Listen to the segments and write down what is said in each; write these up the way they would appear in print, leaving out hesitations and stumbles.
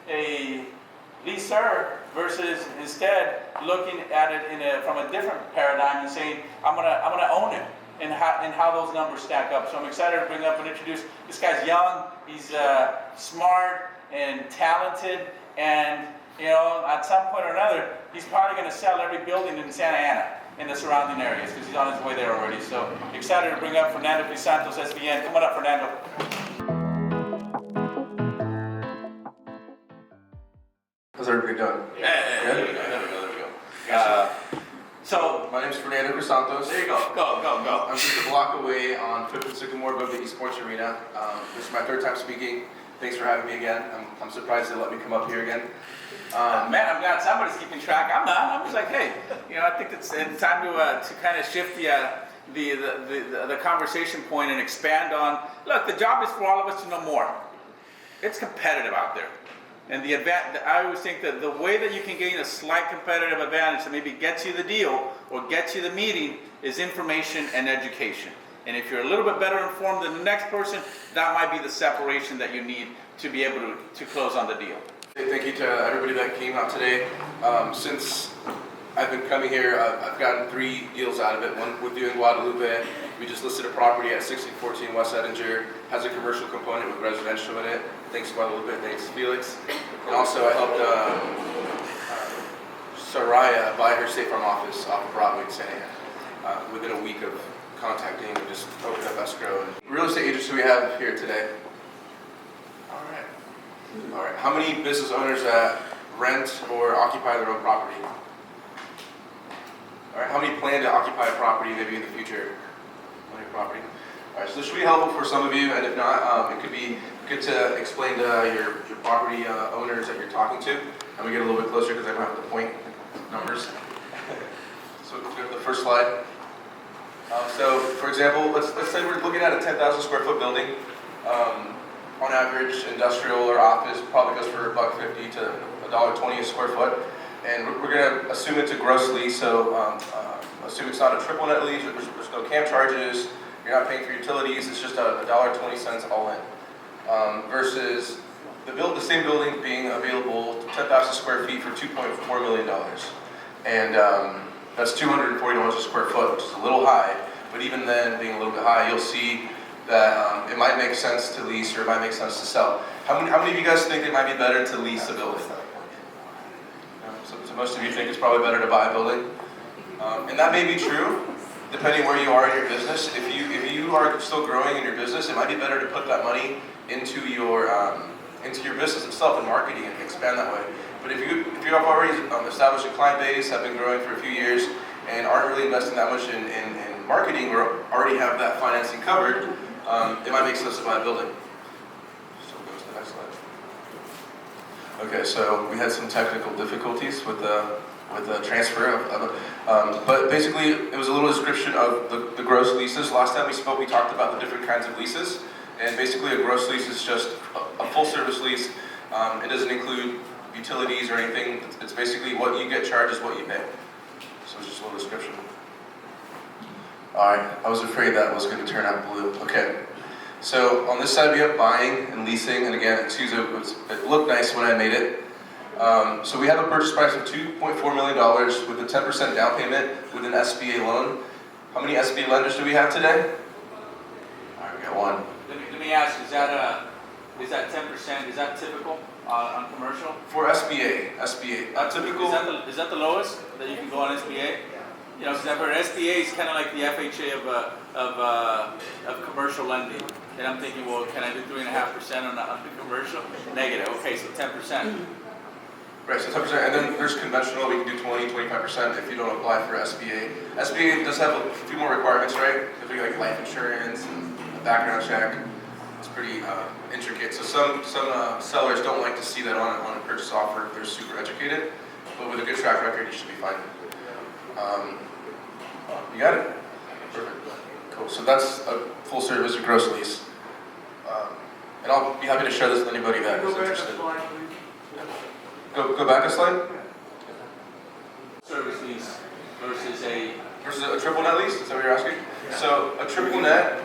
a leaser versus instead looking at it from a different paradigm and saying, I'm gonna own it, and how those numbers stack up. So I'm excited to bring up and introduce, this guy's young, he's smart and talented, and at some point or another, he's probably gonna sell every building in Santa Ana and the surrounding areas because he's on his way there already. So excited to bring up Fernando Crisantos, SVN. Come on up, Fernando. How's everybody doing? There we go. So my name's Fernando Crisantos. There you go. Go. I'm just a block away on 5th and Sycamore above the Esports Arena. This is my 3rd time speaking. Thanks for having me again. I'm surprised they let me come up here again. Man, I'm glad somebody's keeping track. I'm not. I'm just like, hey, I think it's time to kind of shift the conversation point and expand on. Look, the job is for all of us to know more. It's competitive out there. And I always think that the way that you can gain a slight competitive advantage that maybe gets you the deal or gets you the meeting is information and education. And if you're a little bit better informed than the next person, that might be the separation that you need to be able to close on the deal. Hey, thank you to everybody that came out today. Since I've been coming here, I've gotten 3 deals out of it. One with you in Guadalupe. We just listed a property at 1614 West Edinger. Has a commercial component with residential in it. Thanks Guadalupe, thanks Felix. And also I helped Soraya buy her State Farm office off of Broadway in Santa Ana. Within a week of contacting, we just opened up escrow. Real estate agents do we have here today? All right. How many business owners that rent or occupy their own property? All right. How many plan to occupy a property maybe in the future on your property? All right. So this should be helpful for some of you, and if not, it could be good to explain to your property owners that you're talking to. And we get a little bit closer because I don't have to point numbers. So go to the first slide. So for example, let's say we're looking at a 10,000 square foot building. On average, industrial or office probably goes for $1.50 to $1.20 a square foot. And we're going to assume it's a gross lease, so assume it's not a triple net lease, there's no CAM charges, you're not paying for utilities, it's just $1.20 all in. Versus the same building being available 10,000 square feet for $2.4 million. And that's $240 a square foot, which is a little high, but even then, being a little bit high, you'll see that it might make sense to lease or it might make sense to sell. How many of you guys think it might be better to lease a building? So most of you think it's probably better to buy a building. And that may be true, depending where you are in your business. If you are still growing in your business, it might be better to put that money into your business itself and marketing and expand that way. But if you have already established a client base, have been growing for a few years, and aren't really investing that much in marketing or already have that financing covered, it might make sense to buy a building. So go to the next slide. Okay, so we had some technical difficulties with the transfer but basically it was a little description of the gross leases. Last time we spoke, we talked about the different kinds of leases, and basically a gross lease is just a full service lease. It doesn't include utilities or anything. It's basically what you get charged is what you pay. So it's just a little description. Alright, I was afraid that was going to turn out blue. Okay, so on this side we have buying and leasing, and again, it looked nice when I made it. So we have a purchase price of $2.4 million with a 10% down payment with an SBA loan. How many SBA lenders do we have today? Alright, we got one. Let me ask, is that 10%, is that typical on commercial? For SBA, typical. Is that the lowest that you can go on SBA? Because I've heard SBA is kind of like the FHA of commercial lending. And I'm thinking, well, can I do 3.5% on the commercial? Negative. Okay, so 10%. Right, so 10%, and then there's conventional. We can do 20-25% if you don't apply for SBA. SBA does have a few more requirements, right? If you like life insurance and a background check, it's pretty intricate. So some sellers don't like to see that on a purchase offer if they're super educated. But with a good track record, you should be fine. You got it? Perfect. Cool. So that's a full service or gross lease. And I'll be happy to share this with anybody that is interested. Go back a slide. Service lease versus a triple net lease? Is that what you're asking? Yeah. So a triple net,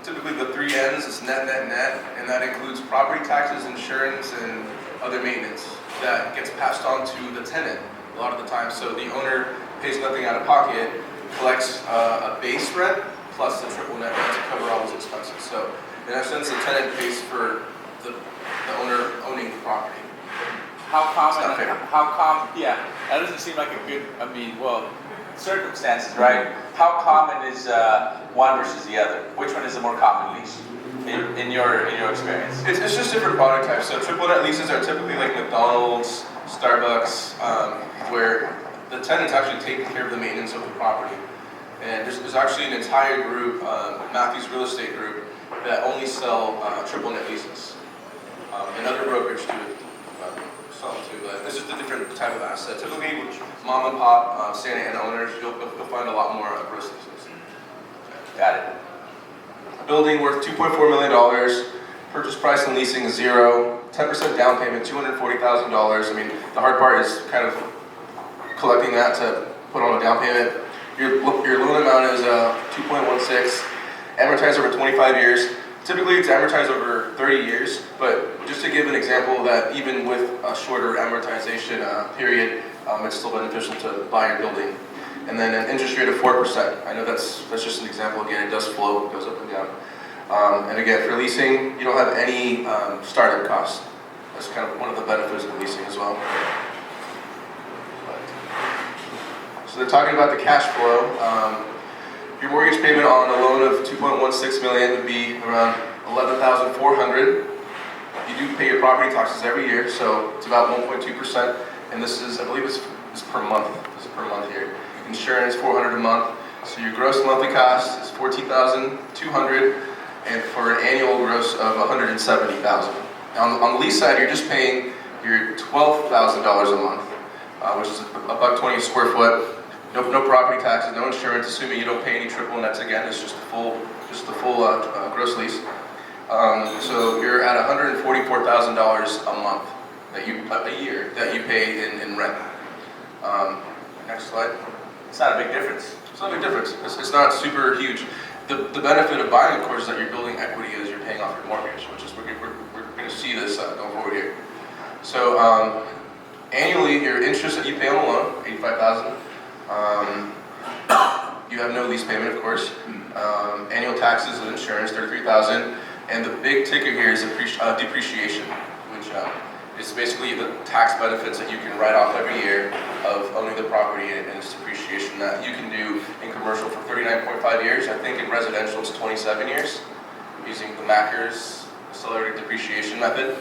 typically the 3 N's is net, net, net, and that includes property taxes, insurance, and other maintenance that gets passed on to the tenant a lot of the time. So the owner pays nothing out of pocket, collects a base rent plus the triple net rent to cover all his expenses. So in essence, the tenant pays for the owner owning the property. How common? It's not fair. How common? Yeah, that doesn't seem like a good. I mean, well, circumstances, right? How common is one versus the other? Which one is the more common lease in your experience? It's just different product types. So triple net leases are typically like McDonald's, Starbucks, where the tenant's actually taking care of the maintenance of the property. And there's actually an entire group, Matthews Real Estate Group, that only sell triple net leases. And other brokerage do sell them too, but this is a different type of asset. Typically, with mom and pop, Santa Ana owners, you'll find a lot more gross leases. Got it. A building worth $2.4 million, purchase price and leasing is 0, 10% down payment, $240,000. I mean, the hard part is kind of collecting that to put on a down payment. Your loan amount is 2.16, amortized over 25 years. Typically, it's amortized over 30 years, but just to give an example that even with a shorter amortization period, it's still beneficial to buy your building. And then an interest rate of 4%. I know that's just an example. Again, it does float, it goes up and down. And again, for leasing, you don't have any startup costs. That's kind of one of the benefits of leasing as well. So they're talking about the cash flow. Your mortgage payment on a loan of $2.16 million would be around $11,400. You do pay your property taxes every year, so it's about 1.2%. And this is, I believe, it's per month. This is per month here. Insurance $400 a month. So your gross monthly cost is $14,200, and for an annual gross of $170,000. Now on the lease side, you're just paying your $12,000 a month, which is $120 a square foot. No property taxes, no insurance, assuming you don't pay any triple nets again. It's just the full gross lease. So you're at $144,000 a month a year that you pay in rent. Next slide. It's not a big difference. It's not a big difference. It's not super huge. The benefit of buying, of course, is that you're building equity as you're paying off your mortgage, which is we're going to see this going forward here. So annually, your interest that you pay on the loan, $85,000. You have no lease payment, of course. Annual taxes and insurance, $33,000. And the big ticker here is depreciation, which is basically the tax benefits that you can write off every year of owning the property, and it's depreciation that you can do in commercial for 39.5 years. I think in residential it's 27 years, using the MACR's accelerated depreciation method.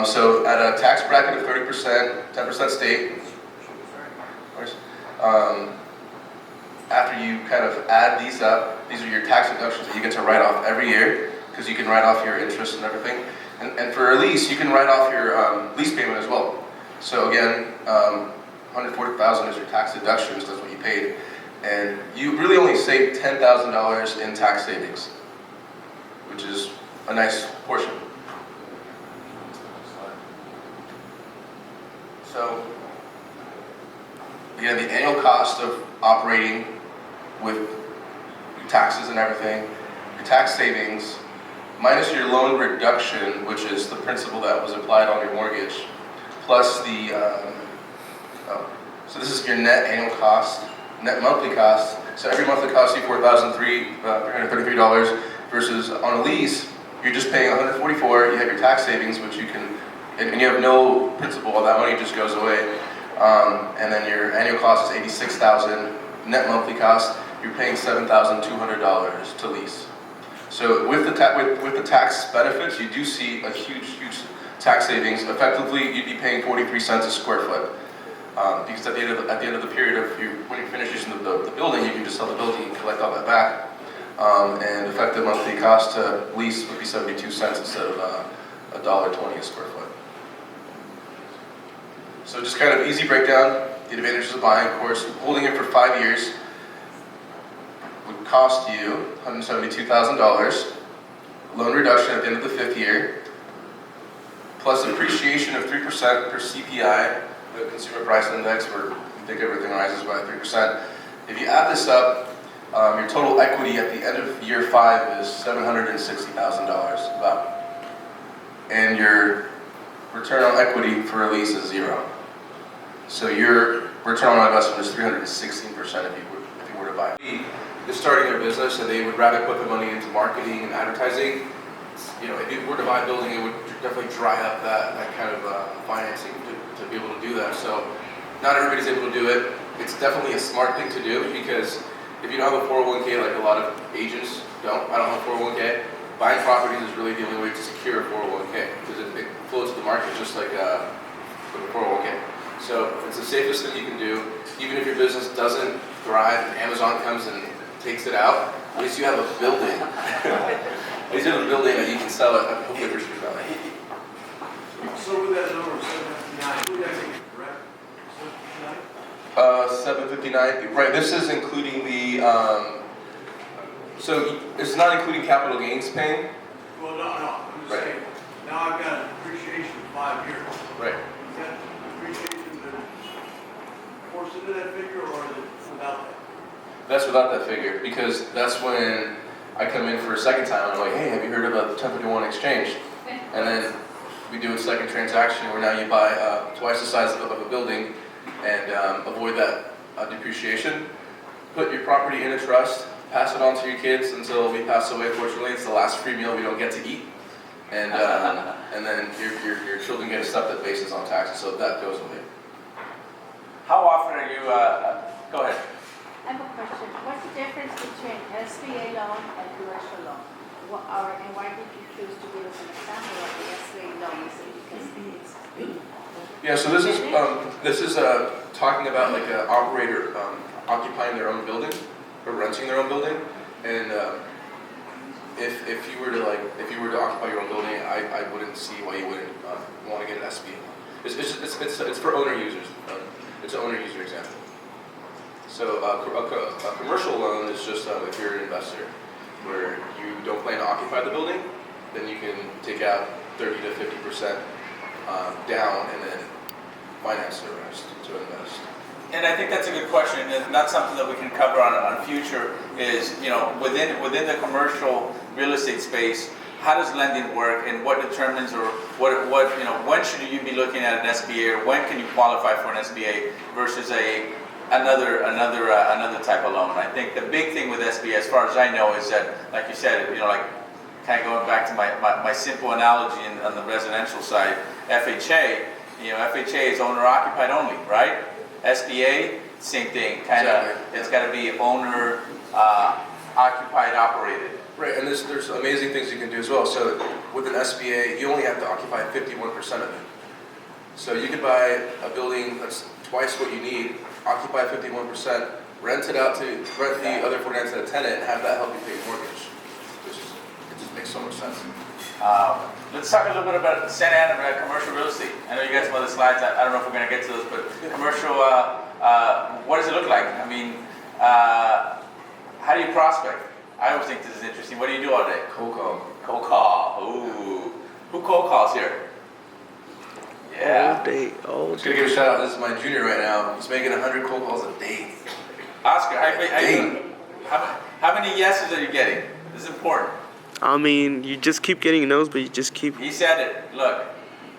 So at a tax bracket of 30%, 10% state, after you kind of add these up, these are your tax deductions that you get to write off every year, because you can write off your interest and everything. And for a lease, you can write off your lease payment as well. So again, $140,000 is your tax deductions, that's what you paid. And you really only save $10,000 in tax savings, which is a nice portion. So again, the annual cost of operating with your taxes and everything, your tax savings, minus your loan reduction, which is the principal that was applied on your mortgage, plus the, so this is your net annual cost, net monthly cost. So every month it costs you $4,333 versus on a lease, you're just paying $144, you have your tax savings, which you can, and you have no principal, all that money just goes away. And then your annual cost is $86,000, net monthly cost, you're paying $7,200 to lease. So with the tax benefits, you do see a huge tax savings. Effectively, you'd be paying 43 cents a square foot, because at the end of the period of when you finish using the building, you can just sell the building and collect all that back. And effective monthly cost to lease would be 72 cents instead of $1.20 a square foot. So just kind of easy breakdown. The advantages of buying, of course, holding it for 5 years would cost you $172,000. Loan reduction at the end of the 5th year, plus appreciation of 3% per CPI, the Consumer Price Index, where you think everything rises by 3%. If you add this up, your total equity at the end of year 5 is $760,000 about. And your return on equity for a lease is 0. So your return on investment is 316% if you were to buy it. They're starting their business and they would rather put the money into marketing and advertising. You know, if you were to buy a building, it would definitely dry up that kind of financing to be able to do that. So not everybody's able to do it. It's definitely a smart thing to do because if you don't have a 401k like a lot of agents don't, I don't have a 401k, buying properties is really the only way to secure a 401k because it floats the market just like with a 401k. So it's the safest thing you can do. Even if your business doesn't thrive and Amazon comes and takes it out, at least you have a building. At least you have a building that you can sell it at hopefully for street value. So with that number, 759, who does it, correct? 759, right, this is including the, so it's not including capital gains paying? Well, no, I'm just Right. saying, now I've got an depreciation of 5 years. Right. Is that depreciation been forced into that figure or is it without that? That's without that figure, because that's when I come in for a second time, and I'm like, hey, have you heard about the 1031 exchange? And then we do a second transaction where now you buy twice the size of a building and avoid that depreciation. Put your property in a trust, pass it on to your kids until we pass away. Fortunately, it's the last free meal we don't get to eat. And then your children get a step-up basis on taxes, so that goes away. How often are you, go ahead. I have a question. What's the difference between SBA loan and commercial loan? And why did you choose to give us an example of the SBA loan? Is it because it's Yeah, so this is talking about like an operator occupying their own building or renting their own building, and if you were to occupy your own building, I wouldn't see why you wouldn't want to get an SBA. It's for owner users. It's an owner user example. So a commercial loan is just if you're an investor, where you don't plan to occupy the building, then you can take out 30 to 50% down and then finance the rest to invest. And I think that's a good question, and that's something that we can cover on future is, you know, within the commercial real estate space, how does lending work and what determines or what you know, when should you be looking at an SBA or when can you qualify for an SBA versus another type of loan? I think the big thing with SBA, as far as I know, is that, like you said, you know, like kind of going back to my simple analogy on the residential side, FHA, you know, FHA is owner occupied only, right? SBA, same thing, kind of, Exactly. It's got to be owner occupied operated. Right, and there's amazing things you can do as well. So with an SBA, you only have to occupy 51% of it. So you could buy a building that's twice what you need, occupy 51%, rent the other 49% to a tenant, and have that help you pay your mortgage. It just makes so much sense. Let's talk a little bit about Santa Ana commercial real estate. I know you got some other slides. I don't know if we're going to get to those, but commercial, what does it look like? I mean, how do you prospect? I always think this is interesting. What do you do all day? Cold call. Cold call. Ooh. Who cold calls here? Yeah. All day. Just gonna give a shout out. This is my junior right now. He's making 100 cold calls a day. Oscar, how many yeses are you getting? This is important. I mean, you just keep getting no's, but you just keep. He said it. Look,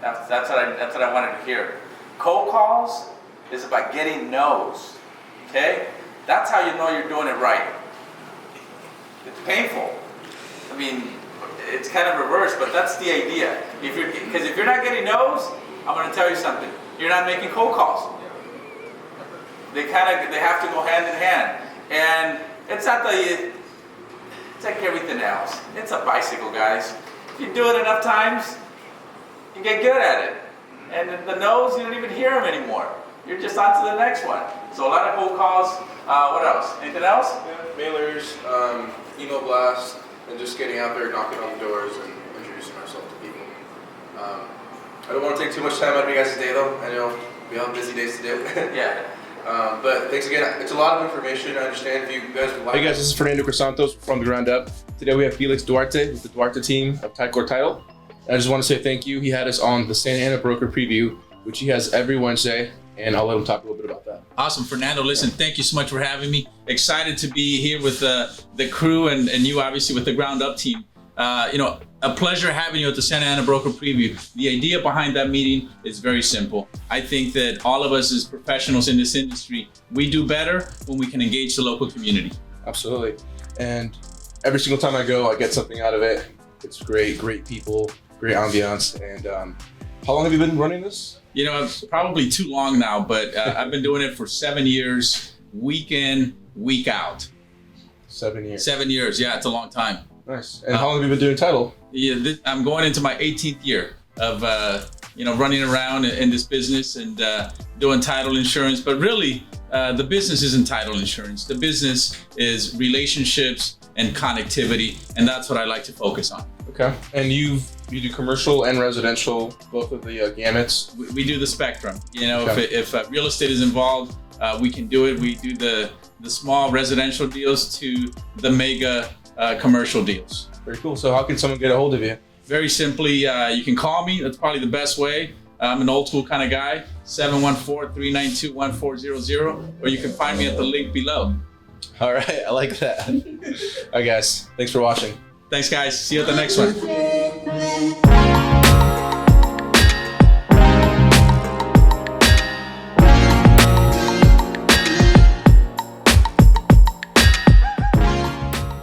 that's what I wanted to hear. Cold calls is about getting no's. Okay? That's how you know you're doing it right. It's painful. I mean, it's kind of reversed, but that's the idea. Because if you're not getting no's, I'm going to tell you something. You're not making cold calls. They have to go hand in hand. And it's not it's like everything else. It's a bicycle, guys. If you do it enough times, you get good at it. And the no's, you don't even hear them anymore. You're just on to the next one. So a lot of cold calls. What else? Anything else? Yeah, mailers, email blasts, and just getting out there, knocking on the doors, and introducing myself to people. I don't want to take too much time out of you guys' day, though. I know we all have busy days to do. Yeah. But thanks again. It's a lot of information. I understand if you guys would like. Hey guys, this is Fernando Crisantos from the ground up. Today we have Felix Duarte with the Duarte Team of Ticor Title. I just want to say thank you. He had us on the Santa Ana Broker Preview, which he has every Wednesday, and I'll let him talk a little bit about that. Awesome, Fernando. Listen, thank you so much for having me. Excited to be here with the crew and you obviously with the ground up team. a pleasure having you at the Santa Ana Broker Preview. The idea behind that meeting is very simple. I think that all of us as professionals in this industry, we do better when we can engage the local community. Absolutely. And every single time I go, I get something out of it. It's great people, great ambiance. And how long have you been running this? It's probably too long now, but I've been doing it for 7 years, week in, week out. 7 years. 7 years, yeah, it's a long time. Nice. And how long have you been doing title? Yeah, I'm going into my 18th year of running around in this business and doing title insurance. But really, the business isn't title insurance. The business is relationships and connectivity, and that's what I like to focus on. Okay. And you do commercial and residential, both of the gamuts? We do the spectrum. Okay. If real estate is involved, we can do it. We do the small residential deals to the mega commercial deals. Very cool. So how can someone get a hold of you? Very simply, you can call me. That's probably the best way. I'm an old school kind of guy, 714-392-1400, or you can find me at the link below. All right. I like that. All right, guys. Thanks for watching. Thanks, guys. See you at the next one.